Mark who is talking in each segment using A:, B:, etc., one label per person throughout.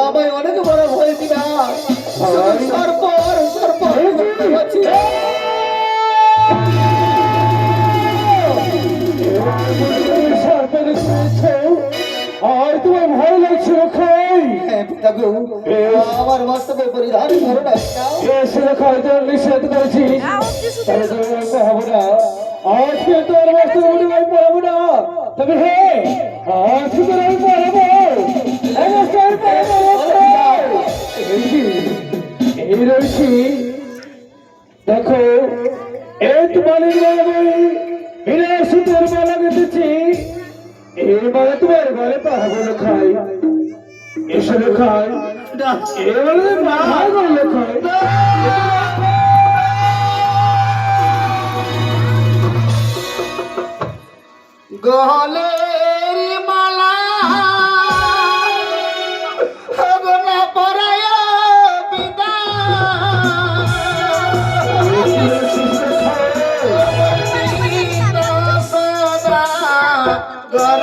A: আমায় অনেক বড় ভয় দিবা সর্প সর্প
B: আর তোমার ভয় লাগছে খাই
A: আমার মস্তকে পরিধান করো না
B: এসে খাই তোর নিষেধ করেছি তাহলে তুমি হবো না আজকে তোর মস্তকে আমি পড়াবো না তবে হ্যাঁ আজকে তোর আমি পড়াবো এই রয়েছি দেখো এই তোমাদের সুতোর মালা গেঁথেছি এই মালা তোমার ঘরে পাহাবো খাই এসে খাই এবারে না করলে খাই
A: গলের মালা হগনা পরায় পিতা সদা গর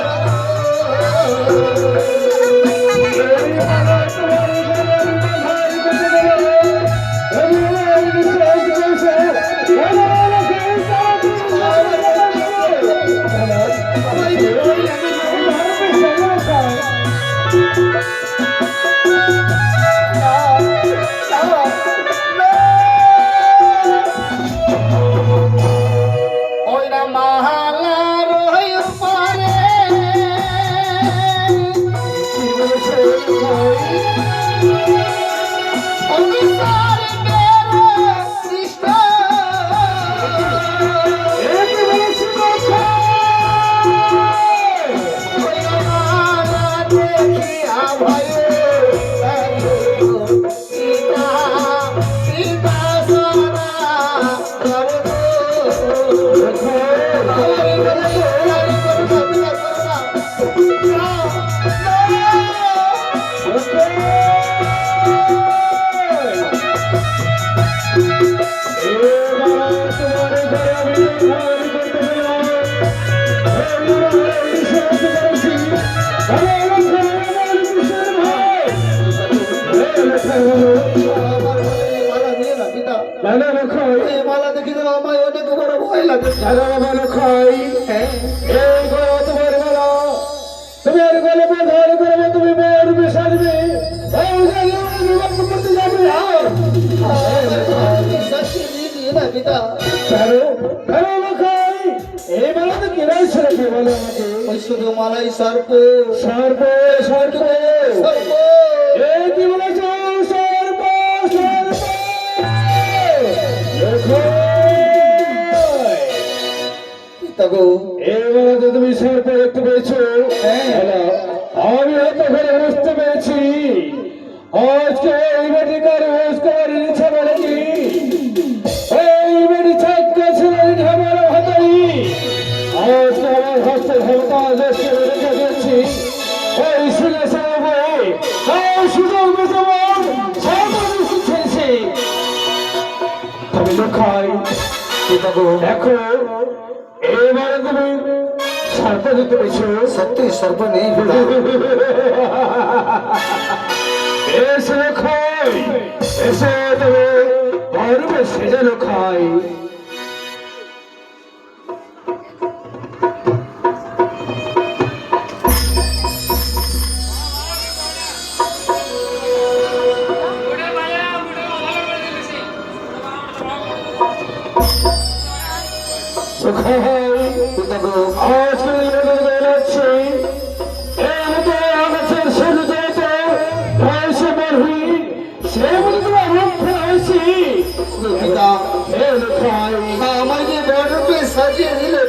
A: মালা দেখি আমায় অনেক বড় ভয় লাগে
B: খাই এই গো তোমার মালা তোমার গলে বাঁধার করবে তুমি মরবে সাজবে করতে যাবে এই মালা তো কেনাই ছেড়ে বলে আমাকে
A: ওই শুধু মালাই সর্প
B: সর্ব সর্ব এই কি বলেছ সর্ব সর্ব এবার তুমি সর্প দেখতে পেয়েছো আমি হয়তো ঘরে বুঝতে পেরেছি আজকে এই বেটিকার রোজ করার ইচ্ছা বলে কি এই বেটি ছাক্কা ছেলে ঢাবার হাতাই আজকে আমার হস্তে ক্ষমতা দেশকে রেখে দিয়েছি এই শুনে সবাই এই সুযোগ বেজমান সর্বনিশ্চিত ছেড়েছি তবে লক্ষ্য দেখো এবারে তুমি সর্প দেখতে পেয়েছো
A: সত্যি সর্প নেই
B: এসে খাই এসে দেবে গর্বে সেজানো খাই আজকে যাচ্ছি এই সে বলবি সে বলবি
A: পিতা
B: হে লক্ষাই
A: আমাকে বড় রূপে সাজিয়ে দিলে